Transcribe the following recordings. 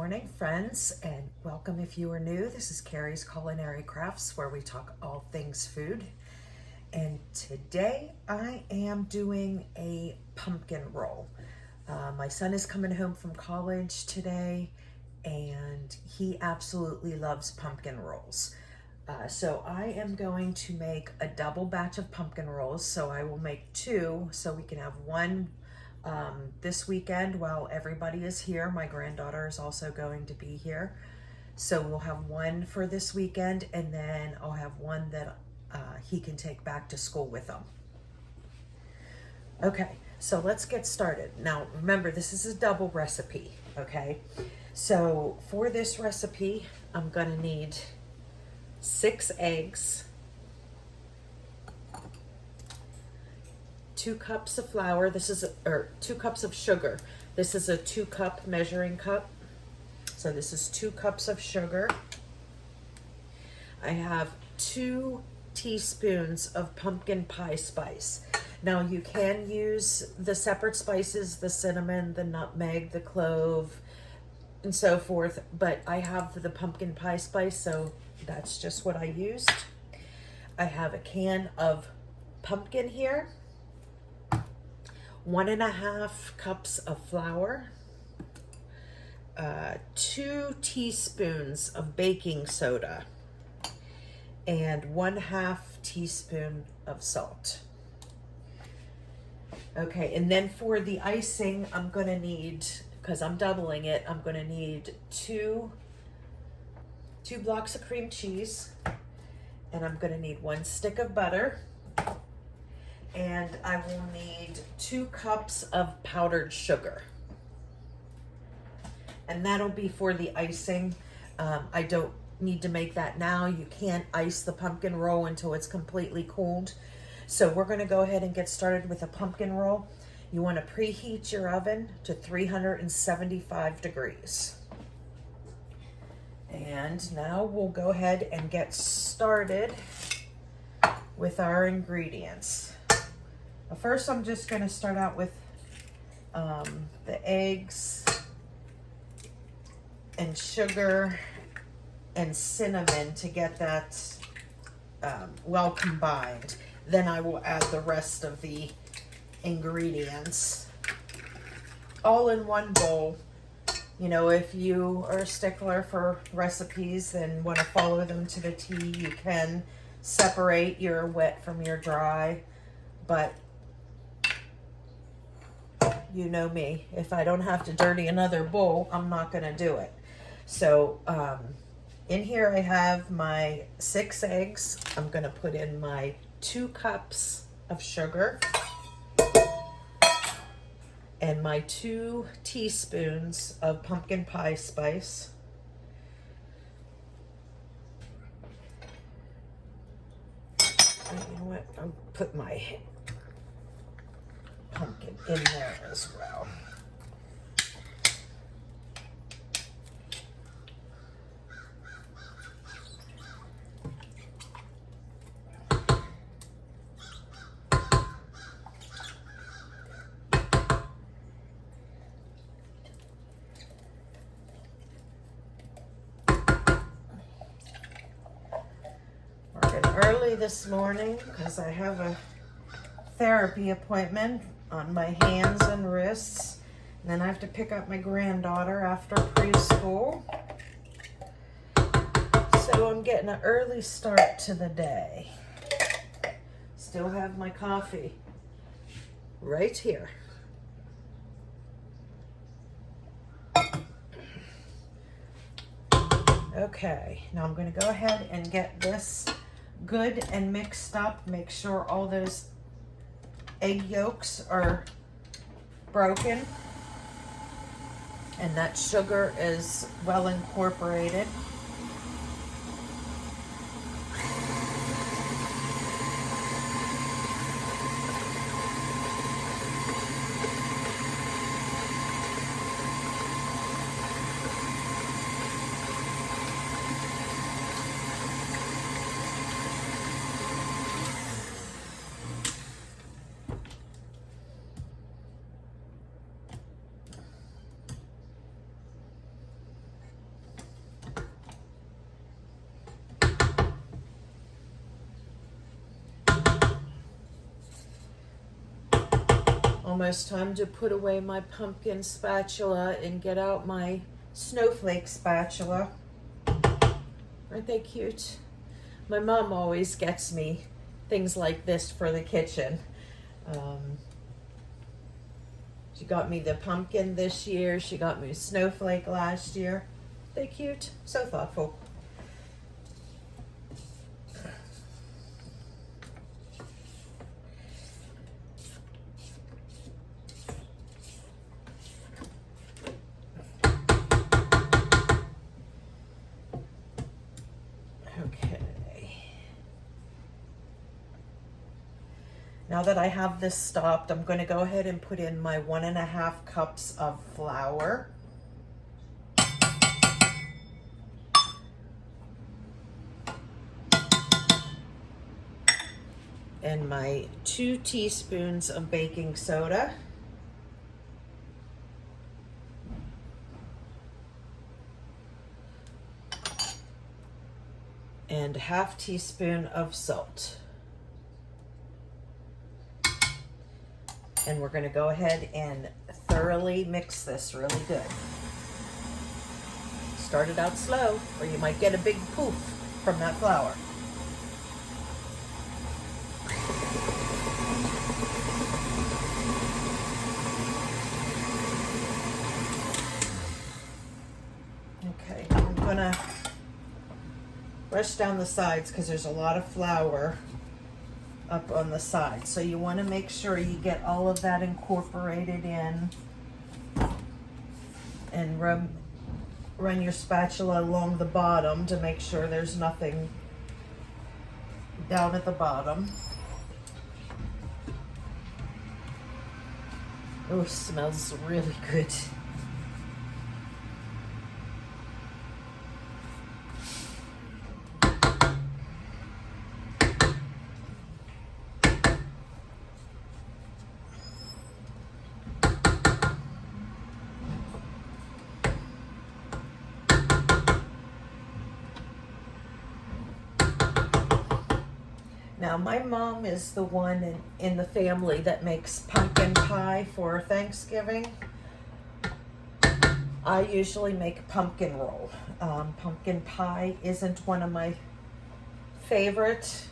morning, friends, and welcome if you are new. This is Carrie's Culinary Crafts, where we talk all things food. And today I am doing a pumpkin roll. My son is coming home from college today, and he absolutely loves pumpkin rolls. So I am going to make a double batch of pumpkin rolls. So I will make two, so we can have one this weekend while everybody is here. My granddaughter is also going to be here. So we'll have one for this weekend, and then I'll have one that he can take back to school with him. Okay, so let's get started. Now, remember, this is a double recipe, okay? So for this recipe, I'm gonna need 6 eggs, 2 cups of flour. This is, or 2 cups of sugar. This is a 2-cup measuring cup. So this is 2 cups of sugar. I have 2 teaspoons of pumpkin pie spice. Now you can use the separate spices, the cinnamon, the nutmeg, the clove, and so forth, but I have the pumpkin pie spice, so that's just what I used. I have a can of pumpkin here, 1.5 cups of flour, 2 teaspoons of baking soda, and 1/2 teaspoon of salt. Okay, and then for the icing, I'm gonna need, because I'm doubling it, I'm gonna need two blocks of cream cheese, and I'm gonna need 1 stick of butter, and I will need 2 cups of powdered sugar. And that'll be for the icing. I don't need to make that now. You can't ice the pumpkin roll until it's completely cooled. So we're gonna go ahead and get started with a pumpkin roll. You wanna preheat your oven to 375 degrees. And now we'll go ahead and get started with our ingredients. First, I'm just gonna start out with the eggs and sugar and cinnamon to get that well combined. Then I will add the rest of the ingredients all in one bowl. You know, if you are a stickler for recipes and want to follow them to the T, you can separate your wet from your dry, but you know me, if I don't have to dirty another bowl, I'm not going to do it. So in here I have my 6 eggs. I'm going to put in my 2 cups of sugar and my 2 teaspoons of pumpkin pie spice. And you know what? I'll put my pumpkin in there as well. Early this morning because I have a therapy appointment on my hands and wrists, and then I have to pick up my granddaughter after preschool. So I'm getting an early start to the day. Still have my coffee right here. Okay, now I'm going to go ahead and get this good and mixed up. Make sure all those egg yolks are broken and that sugar is well incorporated. Almost time to put away my pumpkin spatula and get out my snowflake spatula. Aren't they cute? My mom always gets me things like this for the kitchen. She got me the pumpkin this year. She got me a snowflake last year. They cute, so thoughtful. Now that I have this stopped, I'm going to go ahead and put in my 1.5 cups of flour. And my 2 teaspoons of baking soda. And 1/2 teaspoon of salt. And we're going to go ahead and thoroughly mix this really good. Start it out slow, or you might get a big poof from that flour. Okay, I'm going to brush down the sides because there's a lot of flour up on the side. So you want to make sure you get all of that incorporated in, and run your spatula along the bottom to make sure there's nothing down at the bottom. Oh, smells really good. Now, my mom is the one in the family that makes pumpkin pie for Thanksgiving. I usually make pumpkin roll. Pumpkin pie isn't one of my favorite,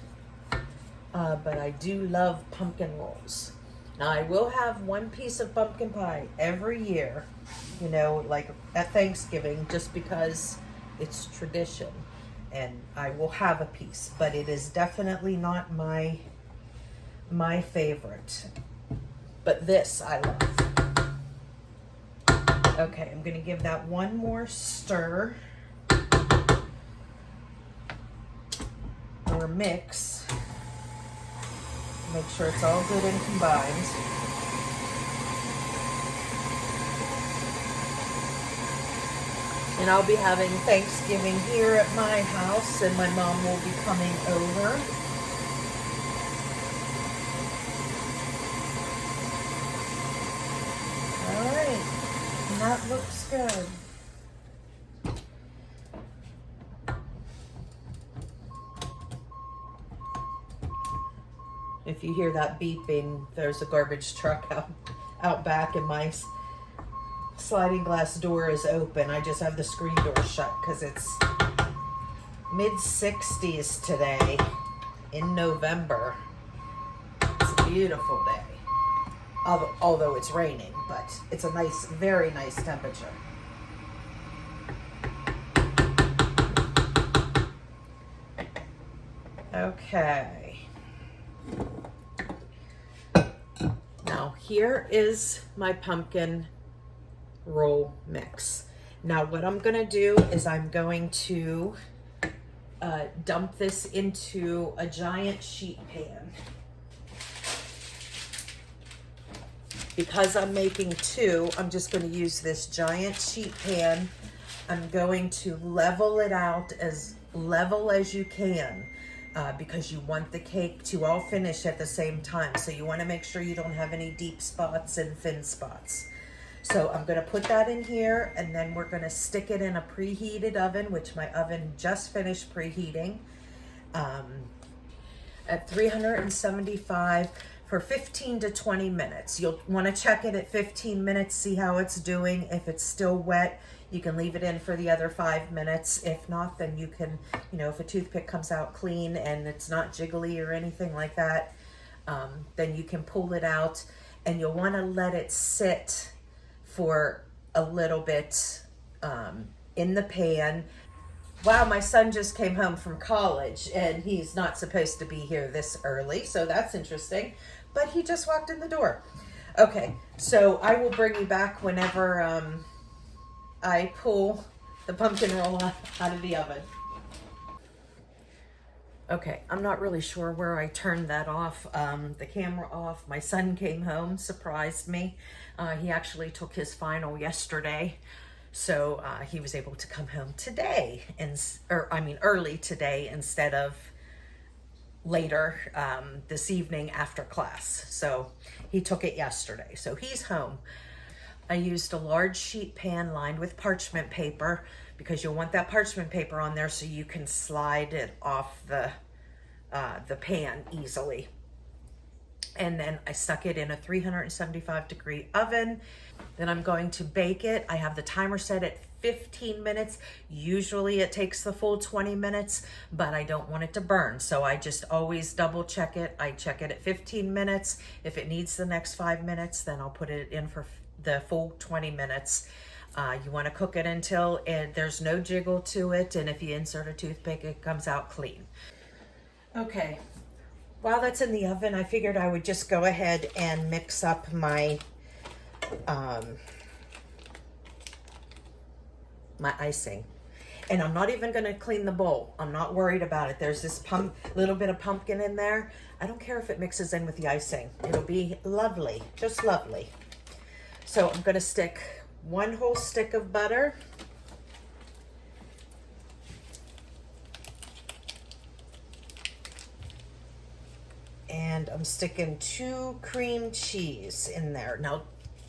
but I do love pumpkin rolls. Now, I will have 1 piece of pumpkin pie every year, you know, like at Thanksgiving, just because it's tradition. And I will have a piece, but it is definitely not my favorite. But this I love. Okay, I'm gonna give that one more stir or mix. Make sure it's all good and combined. And I'll be having Thanksgiving here at my house, and my mom will be coming over. All right, and that looks good. If you hear that beeping, there's a garbage truck out back, and my sliding glass door is open. I just have the screen door shut because it's mid-60s today in November. It's a beautiful day. Although it's raining, but it's a nice, very nice temperature. Okay. Now here is my pumpkin roll mix. Now what I'm gonna do is I'm going to dump this into a giant sheet pan. Because I'm making 2, I'm just going to use this giant sheet pan. I'm going to level it out as level as you can because you want the cake to all finish at the same time. So you want to make sure you don't have any deep spots and thin spots. So I'm going to put that in here, and then we're going to stick it in a preheated oven, which my oven just finished preheating, at 375 for 15 to 20 minutes. You'll want to check it at 15 minutes, see how it's doing. If it's still wet, you can leave it in for the other 5 minutes. If not, then you can, if a toothpick comes out clean and it's not jiggly or anything like that, then you can pull it out, and you'll want to let it sit for a little bit in the pan. Wow, my son just came home from college, and he's not supposed to be here this early, so that's interesting. But he just walked in the door. Okay, so I will bring you back whenever I pull the pumpkin roll out of the oven. Okay, I'm not really sure where I turned that off, the camera off. My son came home, surprised me. He actually took his final yesterday. So he was able to come home today, early today instead of later this evening after class. So he took it yesterday. So he's home. I used a large sheet pan lined with parchment paper because you'll want that parchment paper on there so you can slide it off the pan easily. And then I stuck it in a 375-degree oven. Then I'm going to bake it. I have the timer set at 15 minutes. Usually it takes the full 20 minutes, but I don't want it to burn. So I just always double check it. I check it at 15 minutes. If it needs the next 5 minutes, then I'll put it in for the full 20 minutes. You want to cook it until there's no jiggle to it. And if you insert a toothpick, it comes out clean. Okay. While that's in the oven, I figured I would just go ahead and mix up my my icing. And I'm not even going to clean the bowl. I'm not worried about it. There's this little bit of pumpkin in there. I don't care if it mixes in with the icing. It'll be lovely, just lovely. So I'm going to stick 1 whole stick of butter. And I'm sticking 2 cream cheese in there. Now,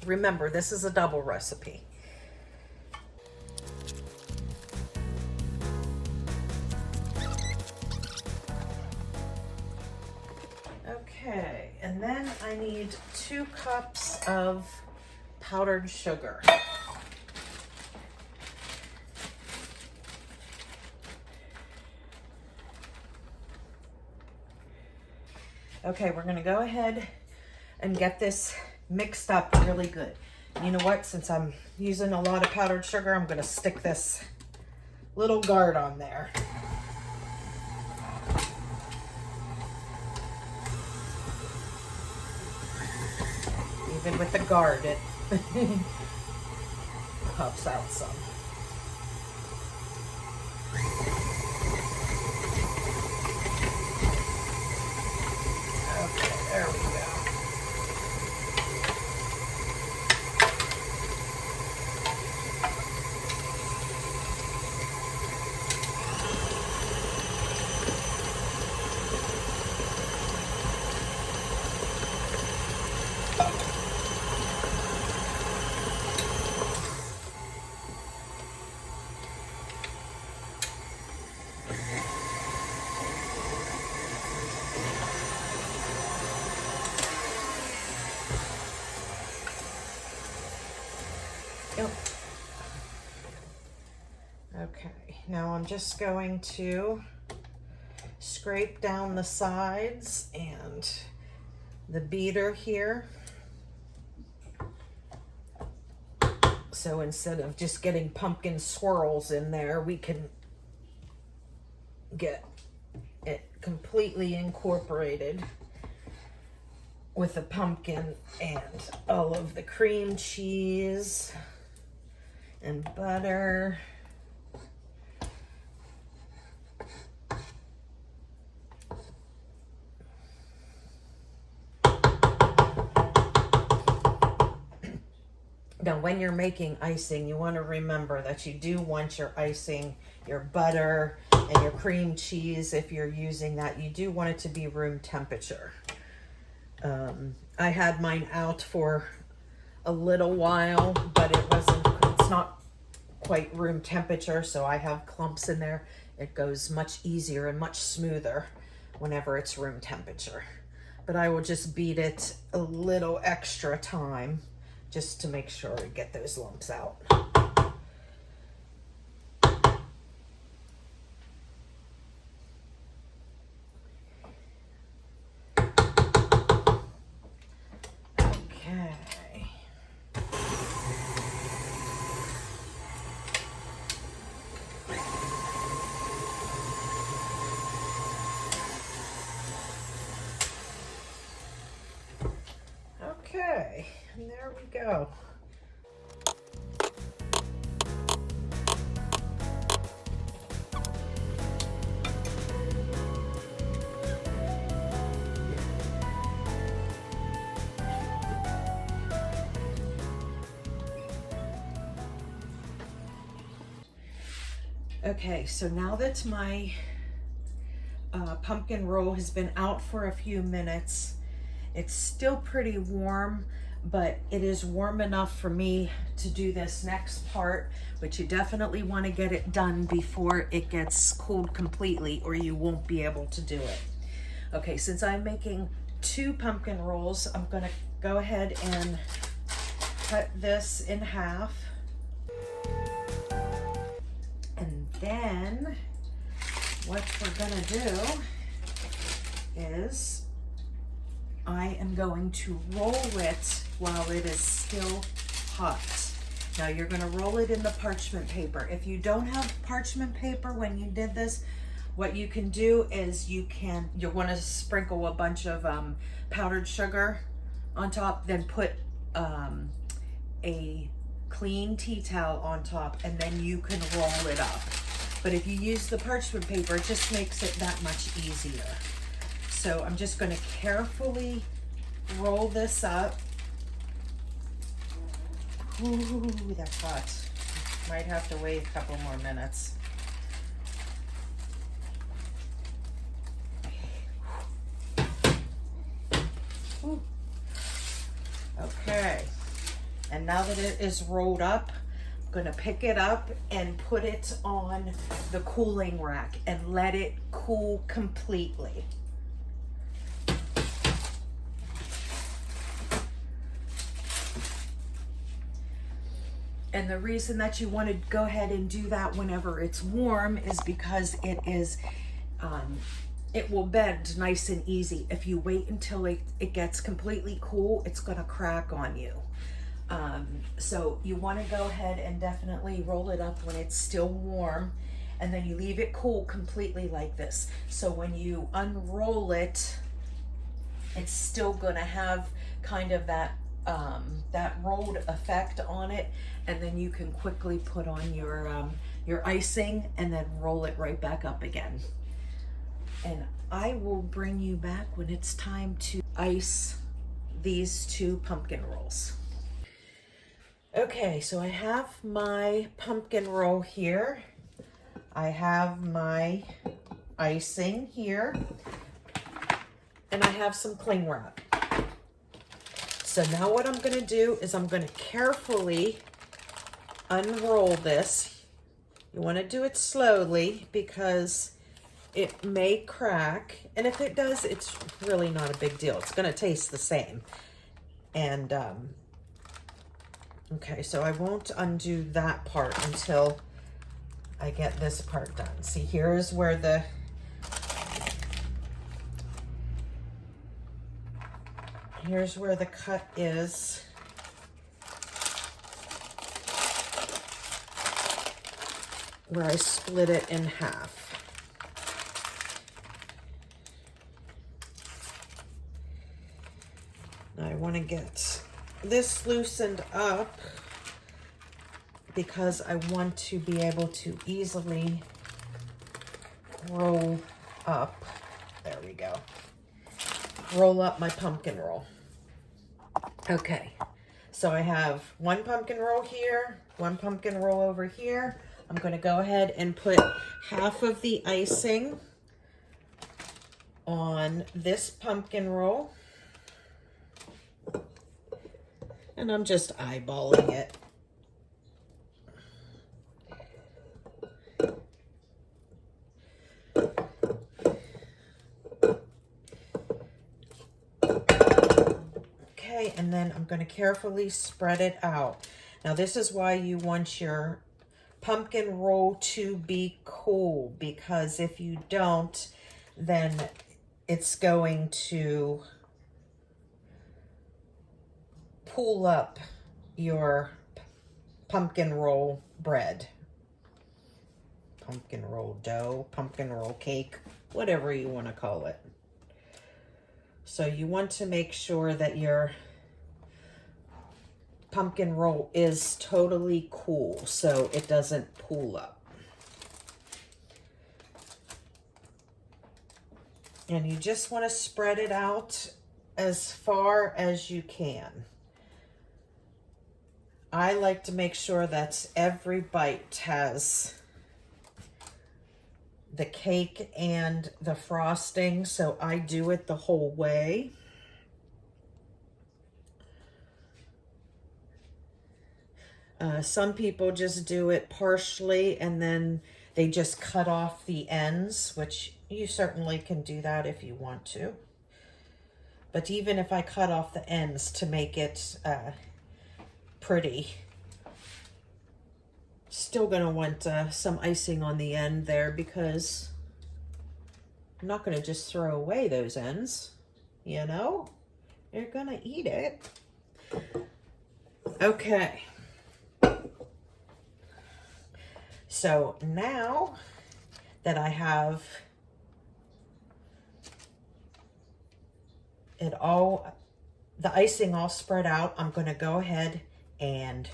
remember, this is a double recipe. Okay, and then I need 2 cups of powdered sugar. Okay, we're gonna go ahead and get this mixed up really good. You know what? Since I'm using a lot of powdered sugar, I'm gonna stick this little guard on there. Even with the guard, it pops out some. Okay, there we go. Okay, now I'm just going to scrape down the sides and the beater here. So instead of just getting pumpkin swirls in there, we can get it completely incorporated with the pumpkin and all of the cream cheese and butter. Now, when you're making icing, you want to remember that you do want your icing, your butter, and your cream cheese, if you're using that, you do want it to be room temperature. I had mine out for a little while, but it's not quite room temperature, so I have clumps in there. It goes much easier and much smoother whenever it's room temperature. but I will just beat it a little extra time just to make sure I get those lumps out. Okay. Okay, and there we go. Okay, so now that my pumpkin roll has been out for a few minutes, it's still pretty warm, but it is warm enough for me to do this next part, but you definitely want to get it done before it gets cooled completely or you won't be able to do it. Okay, since I'm making 2 pumpkin rolls, I'm going to go ahead and cut this in half. And then what we're going to do is I am going to roll it while it is still hot. Now you're going to roll it in the parchment paper. If you don't have parchment paper when you did this, what you can do is you want to sprinkle a bunch of powdered sugar on top, then put a clean tea towel on top, and then you can roll it up. But if you use the parchment paper, it just makes it that much easier. So I'm just going to carefully roll this up. Ooh, that's hot. Might have to wait a couple more minutes. Ooh. Okay. And now that it is rolled up, I'm going to pick it up and put it on the cooling rack and let it cool completely. And the reason that you want to go ahead and do that whenever it's warm is because it will bend nice and easy. If you wait until it gets completely cool, it's going to crack on you. So you want to go ahead and definitely roll it up when it's still warm, and then you leave it cool completely like this. So when you unroll it, it's still going to have kind of that rolled effect on it, and then you can quickly put on your icing and then roll it right back up again. And I will bring you back when it's time to ice these 2 pumpkin rolls. Okay, so I have my pumpkin roll here. I have my icing here, and I have some cling wrap. So now what I'm going to do is I'm going to carefully unroll this. You want to do it slowly because it may crack, and if it does, it's really not a big deal. It's going to taste the same. And okay, so I won't undo that part until I get this part done. See, here's where the cut is. Where I split it in half. Now I want to get this loosened up because I want to be able to easily roll up. There we go. Roll up my pumpkin roll. Okay, so I have 1 pumpkin roll here, 1 pumpkin roll over here. I'm going to go ahead and put half of the icing on this pumpkin roll. And I'm just eyeballing it. Okay, and then I'm going to carefully spread it out. Now this is why you want your pumpkin roll to be cool, because if you don't, then it's going to pull up your pumpkin roll bread. Pumpkin roll dough, pumpkin roll cake, whatever you want to call it. So you want to make sure that your pumpkin roll is totally cool so it doesn't pull up. And you just want to spread it out as far as you can. I like to make sure that every bite has the cake and the frosting, so I do it the whole way. Some people just do it partially and then they just cut off the ends, which you certainly can do that if you want to. But even if I cut off the ends to make it pretty, still gonna want some icing on the end there, because I'm not gonna just throw away those ends, you know? You're gonna eat it. Okay. So now that I have it all, the icing all spread out, I'm gonna go ahead and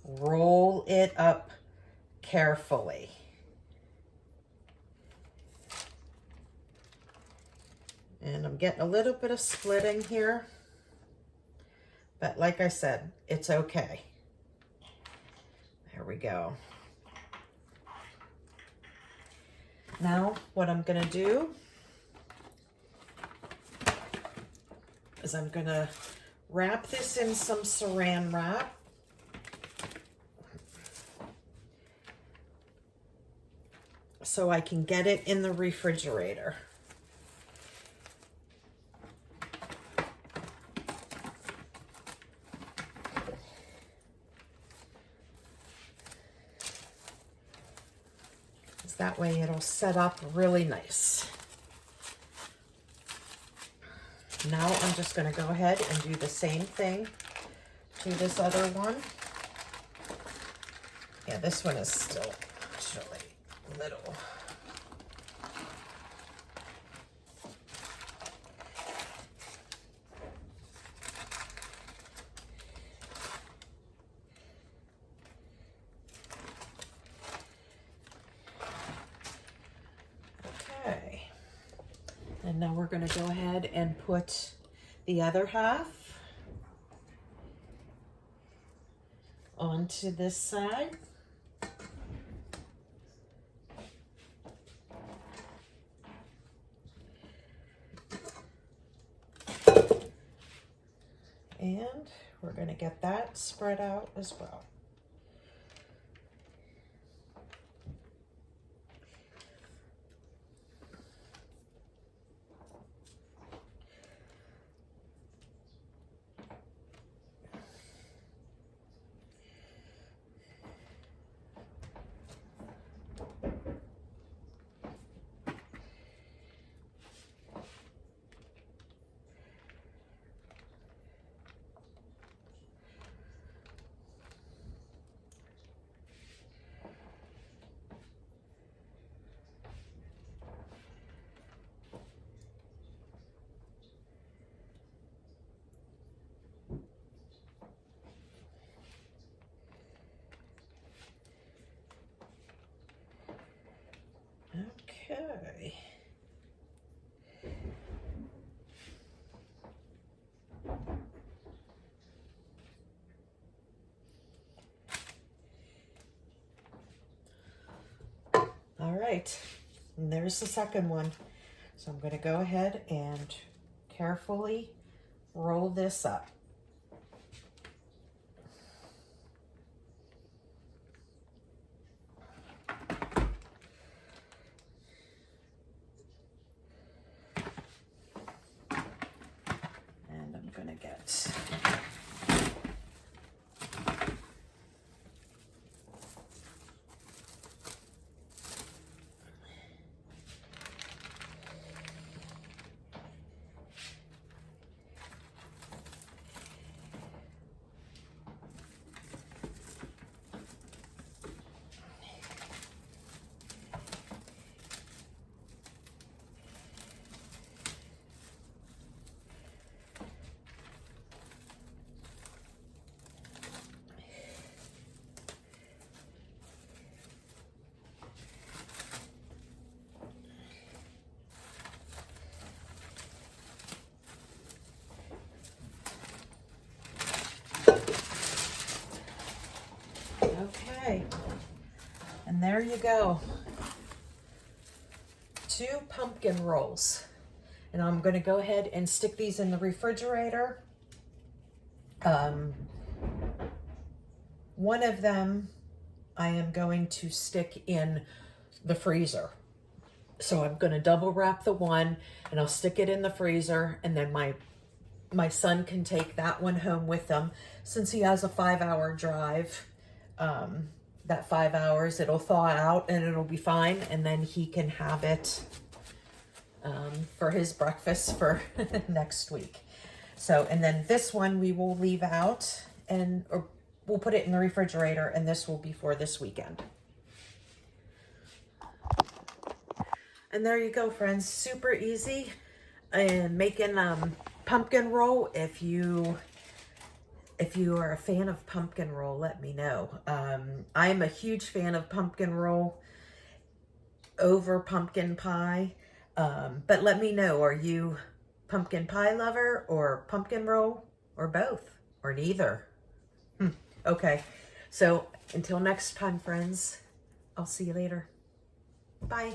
roll it up carefully. And I'm getting a little bit of splitting here, but like I said, it's okay. There we go. Now what I'm gonna do is I'm gonna wrap this in some saran wrap. So I can get it in the refrigerator. That way it'll set up really nice. Now I'm just going to go ahead and do the same thing to this other one. Yeah, this one is still actually little. And now we're going to go ahead and put the other half onto this side. And we're going to get that spread out as well. Okay. All right, and there's the second one. So I'm going to go ahead and carefully roll this up. And I'm going to get you go. 2 pumpkin rolls. And I'm going to go ahead and stick these in the refrigerator. One of them I am going to stick in the freezer. So I'm going to double wrap the one and I'll stick it in the freezer, and then my son can take that one home with him since he has a 5-hour drive. That 5 hours, it'll thaw out and it'll be fine, and then he can have it for his breakfast for next week. So, and then this one we will leave out or we'll put it in the refrigerator, and this will be for this weekend. And there you go, friends. Super easy. And making pumpkin roll. If you are a fan of pumpkin roll, let me know. I am a huge fan of pumpkin roll over pumpkin pie. But let me know, are you pumpkin pie lover or pumpkin roll, or both, or neither? Okay, so until next time, friends, I'll see you later. Bye.